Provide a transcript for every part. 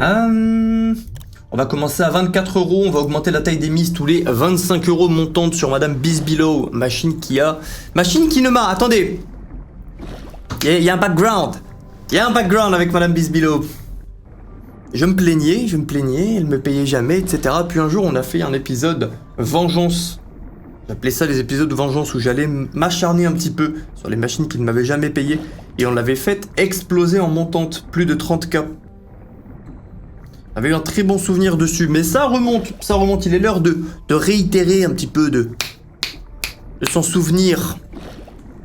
On va commencer à 24 €, on va augmenter la taille des mises tous les 25 € montantes sur Madame Bizbelow. Machine qui ne m'a... Attendez. Il y a un background. Il y a un background avec Madame Bizbelow. Je me plaignais, elle me payait jamais, etc. Puis un jour, on a fait un épisode vengeance. J'appelais ça les épisodes de vengeance où j'allais m'acharner un petit peu sur les machines qui ne m'avaient jamais payé. Et on l'avait fait exploser en montante, plus de 30K. J'avais eu un très bon souvenir dessus, mais ça remonte. Il est l'heure de réitérer un petit peu, de s'en souvenir.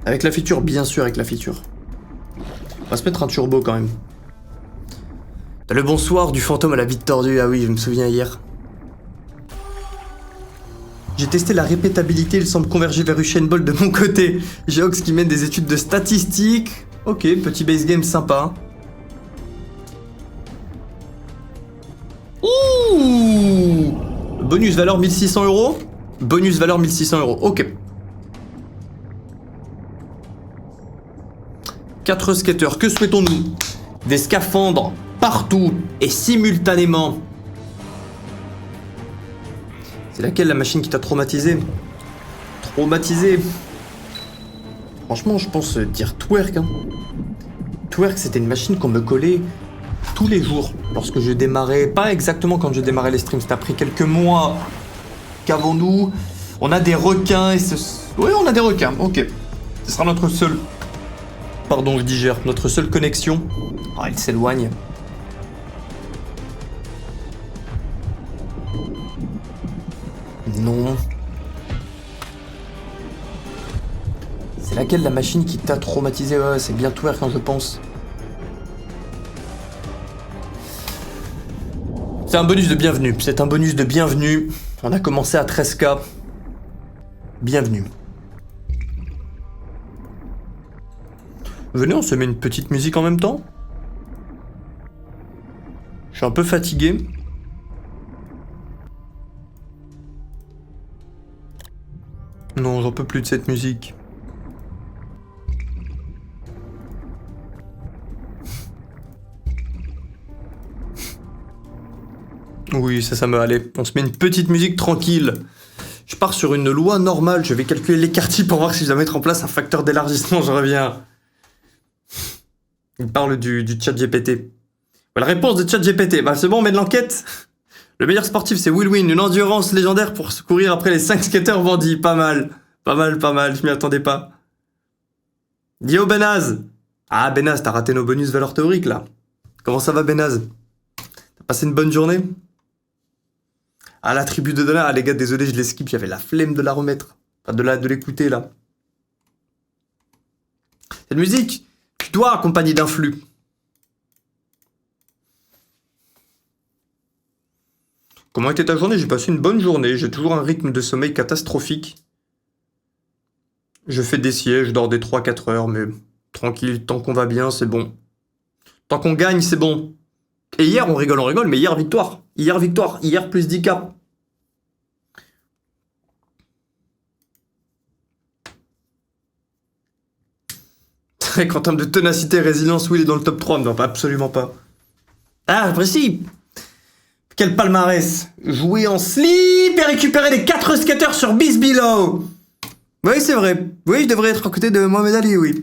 Avec la feature, bien sûr, avec la feature. On va se mettre un turbo quand même. Le bonsoir du fantôme à la bite tordue, ah oui, je me souviens hier. J'ai testé la répétabilité, il semble converger vers Usain Bolt de mon côté. J'ai Ox qui mène des études de statistiques. Ok, petit base game sympa. Ouh! Bonus valeur 1600 €. Bonus valeur 1600 €, ok. 4 skateurs, que souhaitons-nous? Des scaphandres partout et simultanément. C'est laquelle la machine qui t'a traumatisé? Traumatisé. Franchement, je pense dire Twerk. Twerk, c'était une machine qu'on me collait tous les jours lorsque je démarrais. Pas exactement quand je démarrais les streams, c'était après quelques mois. Qu'avons-nous? On a des requins et oui, on a des requins, ok. Ce sera notre seul... Pardon, je digère. Notre seule connexion. Ah, il s'éloigne. Non. C'est laquelle la machine qui t'a traumatisé? Ouais, c'est bien Twerk quand je pense. C'est un bonus de bienvenue. C'est un bonus de bienvenue. On a commencé à 13K. Bienvenue. Venez, on se met une petite musique en même temps. Je suis un peu fatigué. Non, j'en peux plus de cette musique. Oui, ça me allait. On se met une petite musique tranquille. Je pars sur une loi normale. Je vais calculer les quartiers pour voir si je dois mettre en place un facteur d'élargissement. Je reviens. Il parle du chat GPT. La réponse de chat GPT. Bah, c'est bon, on met de l'enquête. Le meilleur sportif, c'est Will Win. Une endurance légendaire pour courir après les 5 skateurs bandits. Pas mal. Pas mal. Je m'y attendais pas. Dio Benaz. Ah, Benaz, t'as raté nos bonus valeurs théoriques, là. Comment ça va, Benaz? T'as passé une bonne journée? Ah, la tribu de Donna. Ah, les gars, désolé, je l'esquive. J'avais la flemme de la remettre. Enfin, de l'écouter, là. Cette musique, tu dois accompagner d'un flux. Comment était ta journée? J'ai passé une bonne journée. J'ai toujours un rythme de sommeil catastrophique. Je fais des sièges, je dors des 3-4 heures, mais tranquille, tant qu'on va bien, c'est bon. Tant qu'on gagne, c'est bon. Et hier, on rigole, mais hier, victoire. Hier, plus 10K. En termes de ténacité et résilience, oui, il est dans le top 3, non, absolument pas. Ah, précis. Quel palmarès. Jouer en slip et récupérer les 4 skateurs sur Bizbelow. Oui, c'est vrai. Oui, je devrais être à côté de Mohamed Ali, oui.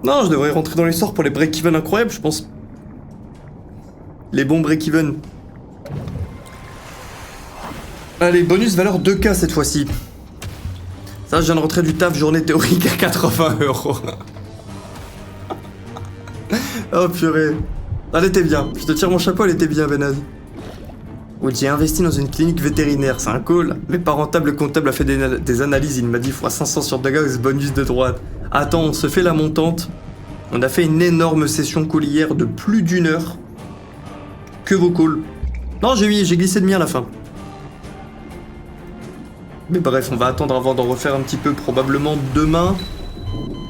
Non, je devrais rentrer dans les sorts pour les break-even incroyables, je pense. Les bons break-even. Allez, bonus valeur 2K cette fois-ci. Ça, je viens de rentrer du taf, journée théorique à 80 €. Oh purée. Elle était bien. Je te tire mon chapeau, elle était bien, Benaz. Oui, j'ai investi dans une clinique vétérinaire, c'est un call. Mais pas rentable, le comptable a fait des analyses, il m'a dit x500 sur Dagax, bonus de droite. Attends, on se fait la montante. On a fait une énorme session call hier de plus d'1 heure. Que vos calls. Non, j'ai glissé de mien à la fin. Mais bref, on va attendre avant d'en refaire un petit peu, probablement demain.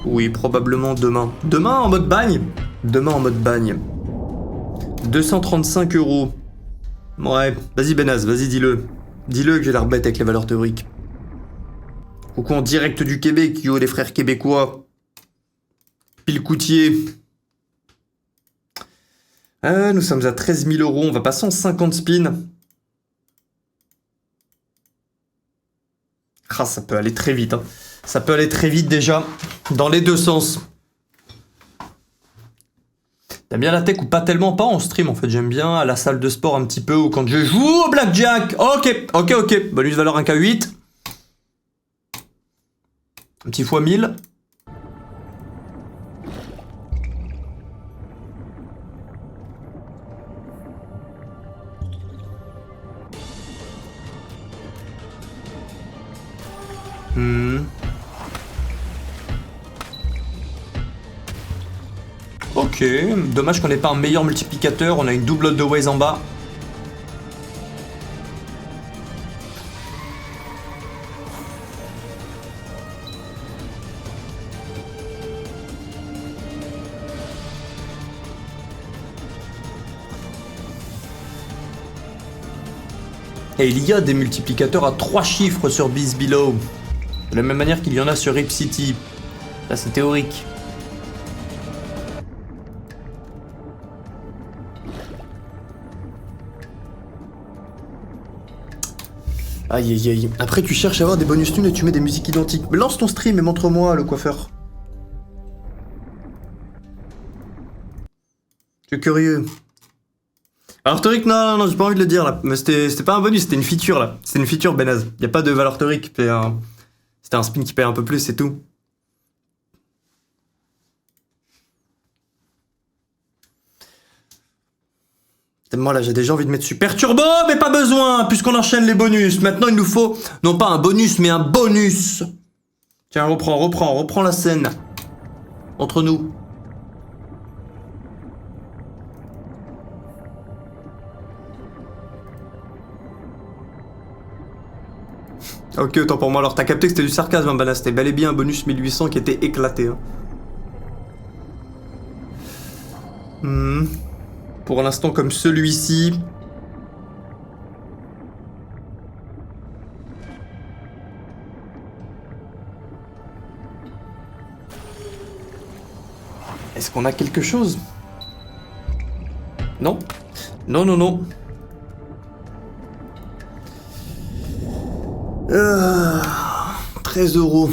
Oui, probablement demain. Demain en mode bagne. 235 €. Ouais, vas-y Benaz, vas-y dis-le. Dis-le que j'ai l'air bête avec les valeurs théoriques. Coucou en direct du Québec, yo les frères québécois. Pile coutier. Nous sommes à 13 000 euros. On va passer en 50 spins. Ah, ça peut aller très vite. Hein. Ça peut aller très vite déjà. Dans les deux sens. T'aimes bien la tech ou pas tellement? Pas en stream en fait. J'aime bien à la salle de sport un petit peu ou quand je joue au blackjack. Ok. Bonus valeur 1K8. Un petit fois 1000. Ok, dommage qu'on n'ait pas un meilleur multiplicateur, on a une double de ways en bas. Et il y a des multiplicateurs à 3 chiffres sur Beast Below. De la même manière qu'il y en a sur Rip City. Là c'est théorique. Aïe. Après tu cherches à avoir des bonus thunes et tu mets des musiques identiques. Mais lance ton stream et montre-moi le coiffeur. Je suis curieux. Alors Toric, non, j'ai pas envie de le dire là. Mais c'était pas un bonus, c'était une feature là. C'était une feature Benaz. Y a pas de valeur Toric. C'était un spin qui paye un peu plus, c'est tout. Moi là j'ai déjà envie de mettre super turbo, mais pas besoin, puisqu'on enchaîne les bonus. Maintenant il nous faut, non pas un bonus, mais un bonus. Tiens, reprends la scène. Entre nous. Ok, autant pour moi. Alors t'as capté que c'était du sarcasme, hein, Bana. C'était bel et bien un bonus 1800 qui était éclaté. Hein. Pour l'instant comme celui-ci. Est-ce qu'on a quelque chose? Non. Non. 13 euros.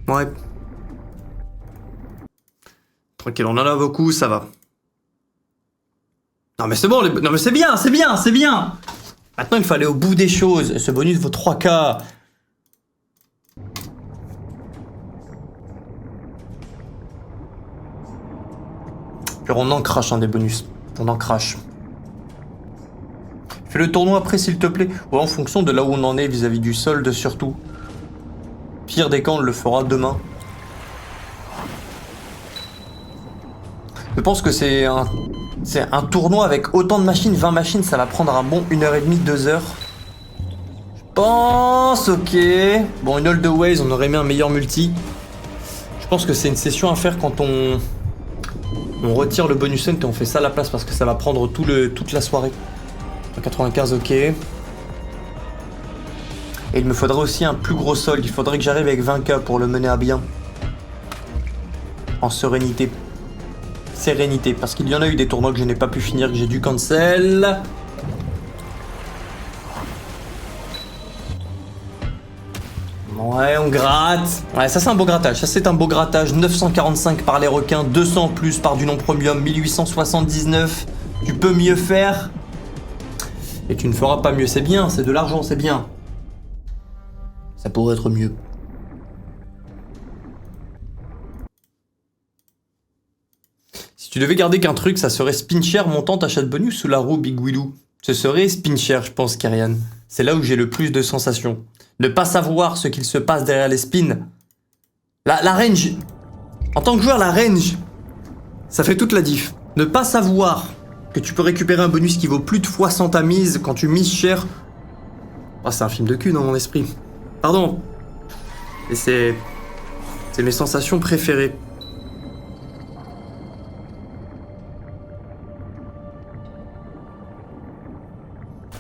Ouais. Tranquille, on en a beaucoup, ça va. Non mais c'est bon, non mais c'est bien. Maintenant il faut aller au bout des choses. Ce bonus vaut 3K. Puis on en crache des bonus. On en crache. Fais le tournoi après s'il te plaît. Ouais, en fonction de là où on en est vis-à-vis du solde surtout. Pire des cas, on le fera demain. Je pense que c'est un tournoi avec autant de machines, 20 machines, ça va prendre un bon 1h30, 2h. Je pense, ok. Bon, une all the ways, on aurait mis un meilleur multi. Je pense que c'est une session à faire quand on retire le bonus hunt et on fait ça à la place parce que ça va prendre toute la soirée. 95, ok. Et il me faudrait aussi un plus gros solde. Il faudrait que j'arrive avec 20K pour le mener à bien. En sérénité. Parce qu'il y en a eu des tournois que je n'ai pas pu finir, que j'ai dû cancel. Ouais, on gratte. Ouais, ça c'est un beau grattage. 945 par les requins, 200 en plus par du non premium, 1879. Tu peux mieux faire. Et tu ne feras pas mieux, c'est bien, c'est de l'argent, c'est bien. Ça pourrait être mieux. Si tu devais garder qu'un truc, ça serait spin share montant achat de bonus ou la roue Big Willou? Ce serait spin share, je pense, Kyrian. C'est là où j'ai le plus de sensations. Ne pas savoir ce qu'il se passe derrière les spins. La range. En tant que joueur, la range, ça fait toute la diff. Ne pas savoir que tu peux récupérer un bonus qui vaut plus de fois 100 ta mise quand tu mises cher. Ah, c'est un film de cul dans mon esprit. Pardon. Et c'est mes sensations préférées.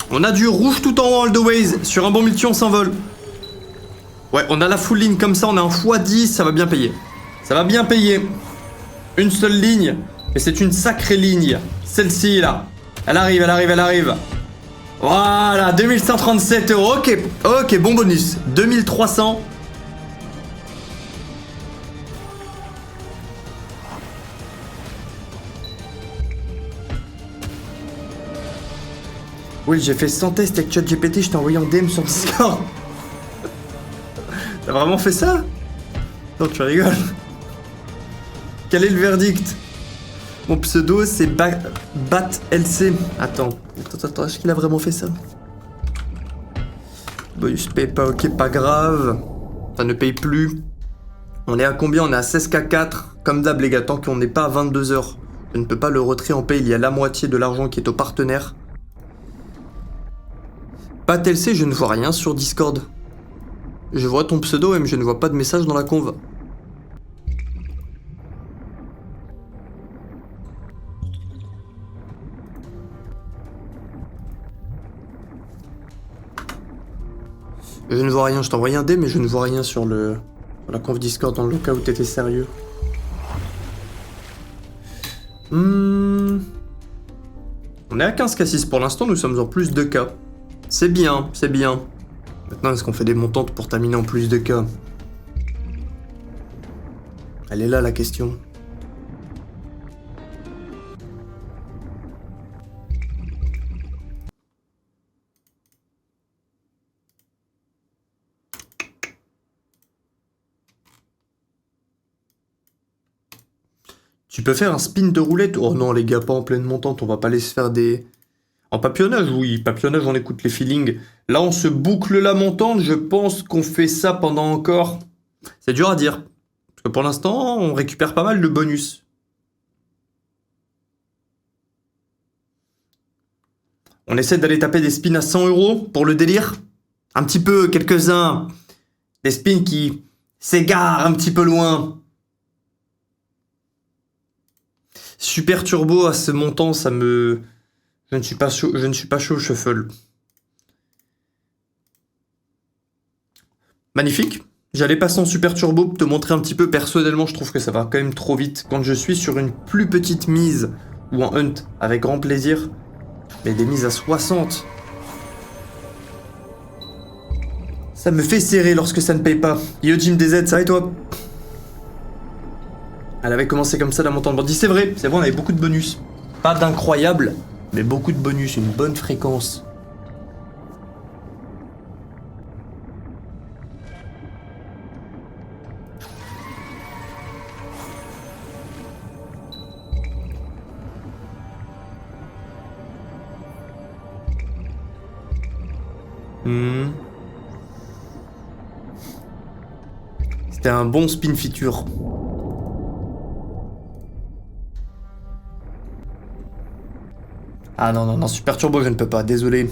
On a du rouge tout en haut all the ways. Sur un bon multi, on s'envole. Ouais, on a la full ligne comme ça, on a un x10, ça va bien payer. Ça va bien payer. Une seule ligne, et c'est une sacrée ligne. Celle-ci, là. Elle arrive, elle arrive, elle arrive. Voilà, 2137 euros. Ok, ok, bon bonus. 2300. Oui, j'ai fait 100 tests avec ChatGPT, je t'ai envoyé en DM sur Discord. T'as vraiment fait ça? Non, tu rigoles. Quel est le verdict? Mon pseudo, c'est BatLC. Attends, est-ce qu'il a vraiment fait ça? Bonus paye pas, ok, pas grave. Ça ne paye plus. On est à combien? On est à 16K4. Comme d'hab, les gars, tant qu'on n'est pas à 22 heures. Je ne peux pas le retrait en paye, il y a la moitié de l'argent qui est au partenaire. BatLC, je ne vois rien sur Discord. Je vois ton pseudo, mais je ne vois pas de message dans la conve. Je ne vois rien, je t'ai envoyé un dé, mais je ne vois rien sur la conf Discord dans le cas où t'étais sérieux. On est à 15K6 pour l'instant, nous sommes en plus de K. C'est bien, c'est bien. Maintenant, est-ce qu'on fait des montantes pour terminer en plus de K? Elle est là la question. Tu peux faire un spin de roulette? Oh non les gars, pas en pleine montante, on va pas aller se faire des... En papillonnage, oui, papillonnage on écoute les feelings. Là on se boucle la montante, je pense qu'on fait ça pendant encore... C'est dur à dire. Parce que pour l'instant, on récupère pas mal de bonus. On essaie d'aller taper des spins à 100 euros pour le délire. Un petit peu, quelques-uns. Des spins qui s'égarent un petit peu loin. Super turbo à ce montant, ça me... Je ne suis pas chaud, shuffle. Magnifique. J'allais passer en super turbo pour te montrer un petit peu. Personnellement, je trouve que ça va quand même trop vite. Quand je suis sur une plus petite mise ou en hunt, avec grand plaisir. Mais des mises à 60. Ça me fait serrer lorsque ça ne paye pas. Yo Jim DZ, ça va et toi? Elle avait commencé comme ça la montante bandit, c'est vrai, on avait beaucoup de bonus. Pas d'incroyable, mais beaucoup de bonus, une bonne fréquence. C'était un bon spin feature. Ah non, non, non, super turbo, je ne peux pas, désolé.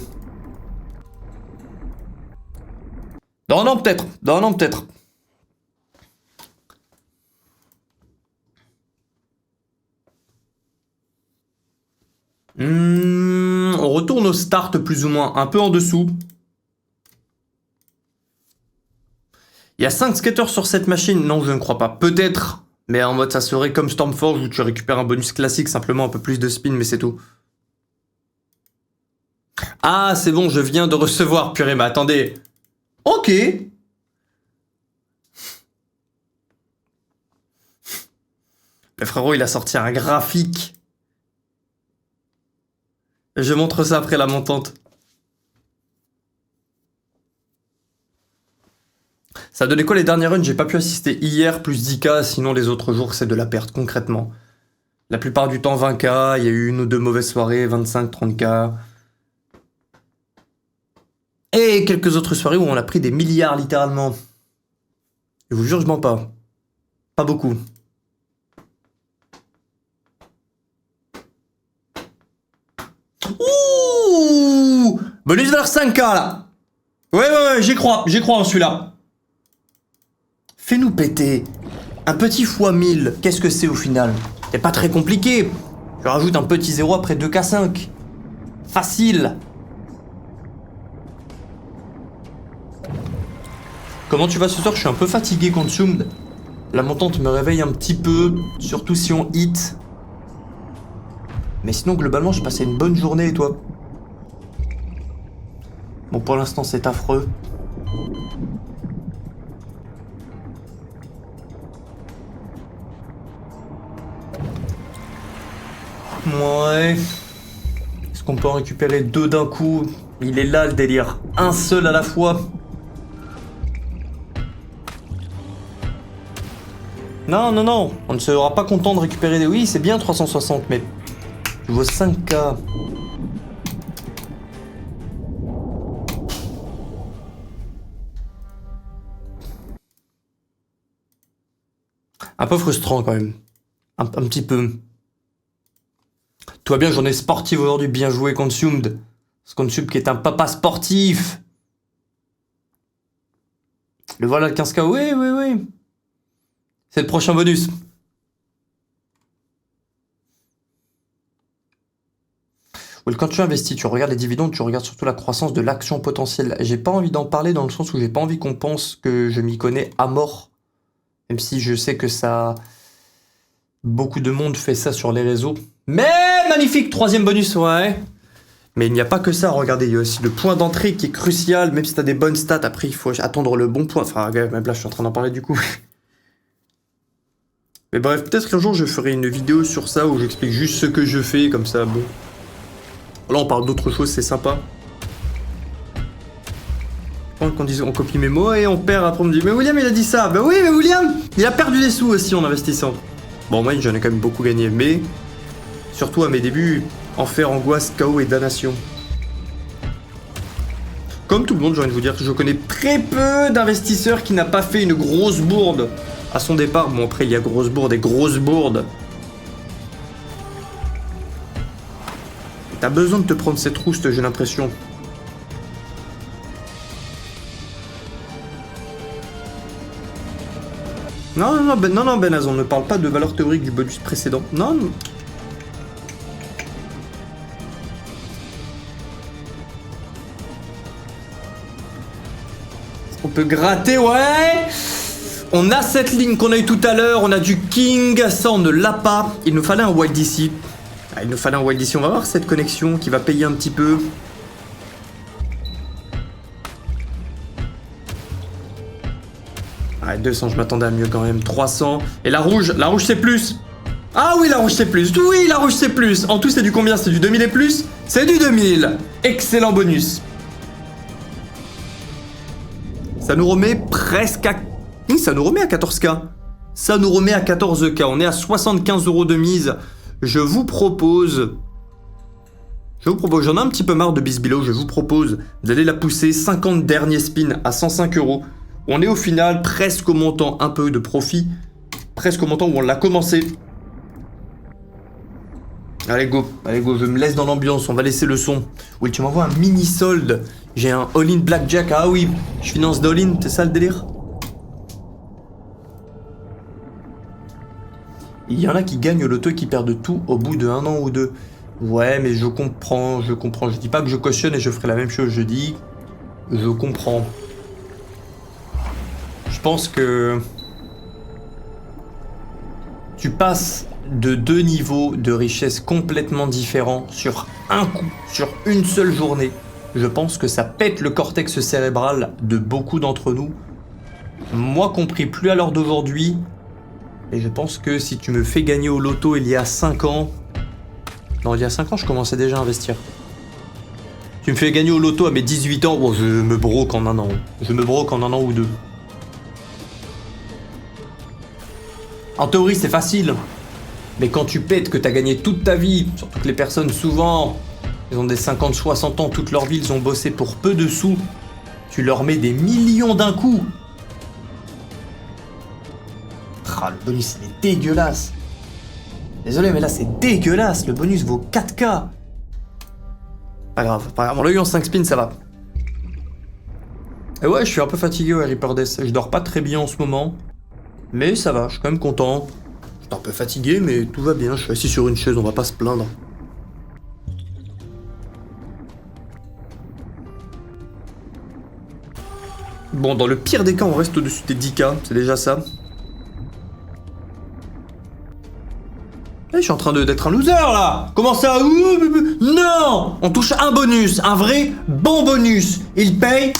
Non, non, peut-être. Non, non, peut-être. On retourne au start plus ou moins, un peu en dessous. Il y a 5 skaters sur cette machine? Non, je ne crois pas. Peut-être, mais en mode ça serait comme Stormforge où tu récupères un bonus classique, simplement un peu plus de spin, mais c'est tout. Ah, c'est bon, je viens de recevoir, purée, mais attendez. Ok. Le frérot, il a sorti un graphique. Je montre ça après la montante. Ça donnait quoi les dernières runs? J'ai pas pu assister hier, plus 10K, sinon les autres jours c'est de la perte concrètement. La plupart du temps 20K, il y a eu une ou deux mauvaises soirées, 25, 30K. Et quelques autres soirées où on a pris des milliards littéralement. Je vous jure, je mens pas. Pas beaucoup. Ouh! Bonus vers 5K là. Ouais, j'y crois en celui-là. Fais-nous péter. Un petit x1000, qu'est-ce que c'est au final? C'est pas très compliqué. Je rajoute un petit 0 après 2K5. Facile. Comment tu vas ce soir? Je suis un peu fatigué, Consumed. La montante me réveille un petit peu, surtout si on hit. Mais sinon, globalement, j'ai passé une bonne journée, et toi? Bon, pour l'instant, c'est affreux. Ouais. Est-ce qu'on peut en récupérer deux d'un coup? Il est là, le délire. Un seul à la fois. Non, non, non. On ne sera pas content de récupérer des... Oui, c'est bien 360, mais... Je vois 5K. Un peu frustrant, quand même. Un petit peu. Tout va bien, journée sportive aujourd'hui. Bien joué, Consumed. Consumed qui est un papa sportif. Le voilà, le 15K. Oui, oui, oui. C'est le prochain bonus. Oui, quand tu investis, tu regardes les dividendes, tu regardes surtout la croissance de l'action potentielle. J'ai pas envie d'en parler dans le sens où j'ai pas envie qu'on pense que je m'y connais à mort. Même si je sais que ça... Beaucoup de monde fait ça sur les réseaux. Mais magnifique, troisième bonus, ouais. Mais il n'y a pas que ça, regardez, il y a aussi le point d'entrée qui est crucial, même si t'as des bonnes stats, après il faut attendre le bon point. Enfin, même là je suis en train d'en parler du coup. Mais bref, peut-être qu'un jour je ferai une vidéo sur ça où j'explique juste ce que je fais, comme ça, bon. Là on parle d'autre chose, c'est sympa. Quand on copie mes mots et on perd, après on me dit « Mais William il a dit ça !» Ben oui, mais William, il a perdu des sous aussi en investissant. Bon, moi j'en ai quand même beaucoup gagné, mais... Surtout à mes débuts, enfer, angoisse, chaos et damnation. Comme tout le monde, j'ai envie de vous dire que je connais très peu d'investisseurs qui n'a pas fait une grosse bourde à son départ. Bon, après, il y a grosse bourde et grosse bourde. T'as besoin de te prendre cette rouste, j'ai l'impression. Non, non, non, non, non, Benaz, on ne parle pas de valeur théorique du bonus précédent. Non, non. On peut gratter, ouais. On a cette ligne qu'on a eu tout à l'heure, on a du King, ça on ne l'a pas. Il nous fallait un Wild DC. Ah, il nous fallait un Wild DC, on va voir cette connexion qui va payer un petit peu. Ouais, 200, je m'attendais à mieux quand même. 300. Et la rouge c'est plus. Ah oui, la rouge c'est plus. Oui, la rouge c'est plus. En tout, c'est du combien? C'est du 2000 et plus? C'est du 2000. Excellent bonus. Ça nous remet presque à... Oui, ça nous remet à 14K. Ça nous remet à 14K. On est à 75 € de mise. Je vous propose... J'en ai un petit peu marre de Bizbillow. Je vous propose d'aller la pousser 50 derniers spins à 105 €. On est au final presque au montant un peu de profit. Presque au montant où on l'a commencé. Allez go, je me laisse dans l'ambiance, on va laisser le son. Oui, tu m'envoies un mini solde. J'ai un all-in blackjack, ah oui, je finance d'all-in, c'est ça le délire? Il y en a qui gagnent au loto et qui perdent tout au bout de 1 an ou 2. Ouais, mais je comprends. Je dis pas que je cautionne et je ferai la même chose, je dis... Je comprends. Je pense que... Tu passes de 2 niveaux de richesse complètement différents sur un coup, sur une seule journée. Je pense que ça pète le cortex cérébral de beaucoup d'entre nous. Moi compris, plus à l'heure d'aujourd'hui. Et je pense que si tu me fais gagner au loto il y a 5 ans... Non, il y a 5 ans, je commençais déjà à investir. Tu me fais gagner au loto à mes 18 ans, bon, je me broque en 1 an. Je me broque en 1 an ou 2. En théorie, c'est facile. Mais quand tu pètes que t'as gagné toute ta vie, surtout que les personnes, souvent, ils ont des 50-60 ans, toute leur vie, ils ont bossé pour peu de sous, tu leur mets des millions d'un coup. Ah, le bonus, il est dégueulasse. Désolé, mais là, c'est dégueulasse. Le bonus vaut 4K. Pas grave, pas grave. On l'a eu en 5 spins, ça va. Et ouais, je suis un peu fatigué, ouais, Reaper Death. Je dors pas très bien en ce moment. Mais ça va, je suis quand même content. Je suis un peu fatigué, mais tout va bien. Je suis assis sur une chaise, on va pas se plaindre. Bon, dans le pire des cas, on reste au-dessus des 10K, c'est déjà ça. Je suis en train d'être un loser là. Comment ça? Non. On touche un bonus, un vrai bon bonus. Il paye.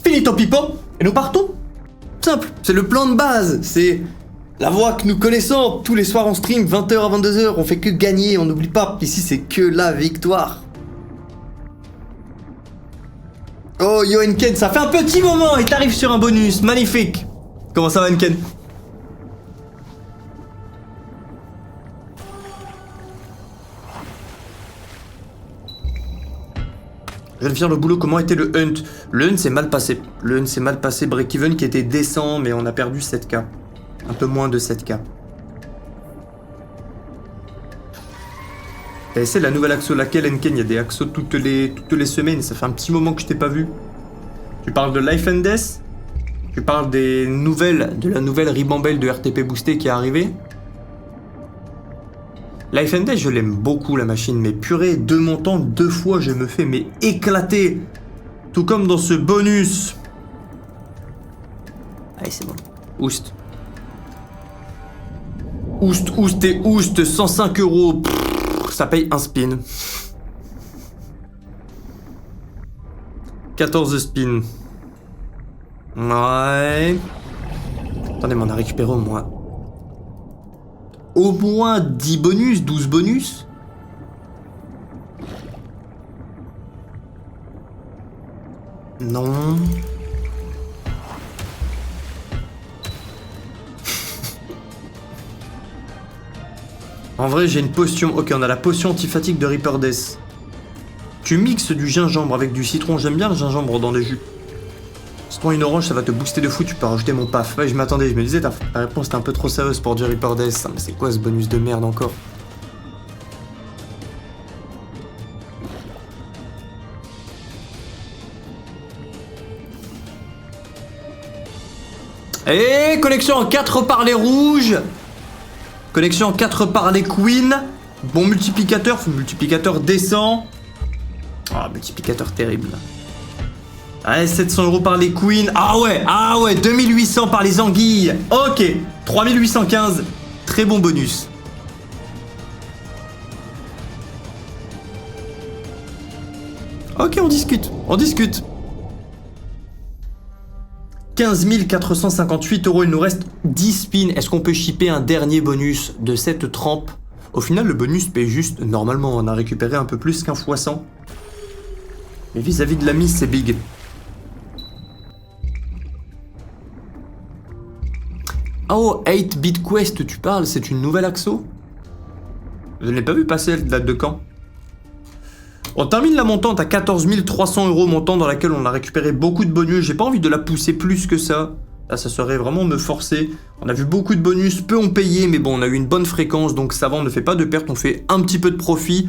Finito pipo. Et nous partons. Simple, c'est le plan de base. C'est la voie que nous connaissons. Tous les soirs on stream, 20h à 22h. On fait que gagner, on n'oublie pas. Ici c'est que la victoire. Oh yo Enken, ça fait un petit moment et t'arrives sur un bonus. Magnifique. Comment ça va Enken? Je viens de faire le boulot, comment était le hunt? Le hunt s'est mal passé. Le hunt s'est mal passé, break-even qui était décent, mais on a perdu 7K. Un peu moins de 7K. Et c'est la nouvelle asso, laquelle Enken? Il y a des axos toutes les semaines, ça fait un petit moment que je t'ai pas vu. Tu parles de Life and Death? Tu parles des nouvelles, de la nouvelle ribambelle de RTP boosté qui est arrivée? Life and Death, je l'aime beaucoup la machine, mais purée, 2 montants, 2 fois, je me fais mais éclater. Tout comme dans ce bonus. Allez, c'est bon. Oust. Oust, oust et oust, 105 €. Pff, ça paye un spin. 14 spins. Ouais. Attendez, mais on a récupéré au moins 10 bonus, 12 bonus. Non. En vrai, j'ai une potion. Ok, on a la potion anti-fatigue de Reaper Death. Tu mixes du gingembre avec du citron. J'aime bien le gingembre dans les jus. Si tu prends une orange, ça va te booster de fou. Tu peux rajouter mon paf. Ouais, je m'attendais. Je me disais, ta réponse était un peu trop sérieuse pour du Reaper Death. Mais c'est quoi ce bonus de merde encore? Et connexion en 4 par les rouges. Connexion en 4 par les queens. Bon multiplicateur décent. Ah, multiplicateur terrible. Allez, 700 € par les queens. Ah ouais, 2800 par les anguilles. Ok, 3815. Très bon bonus. Ok, on discute. 15 458 €, il nous reste 10 spins. Est-ce qu'on peut shipper un dernier bonus de cette trempe? Au final, le bonus paye juste. Normalement, on a récupéré un peu plus qu'un x100. Mais vis-à-vis de la mise, c'est big. Oh, 8-bit quest, tu parles, c'est une nouvelle asso? Je ne l'ai pas vu passer, elle date de quand? On termine la montante à 14 300 € montant dans laquelle on a récupéré beaucoup de bonus. J'ai pas envie de la pousser plus que ça. Là, ça serait vraiment me forcer. On a vu beaucoup de bonus, peu ont payé, mais bon, on a eu une bonne fréquence, donc ça va, on ne fait pas de perte, on fait un petit peu de profit.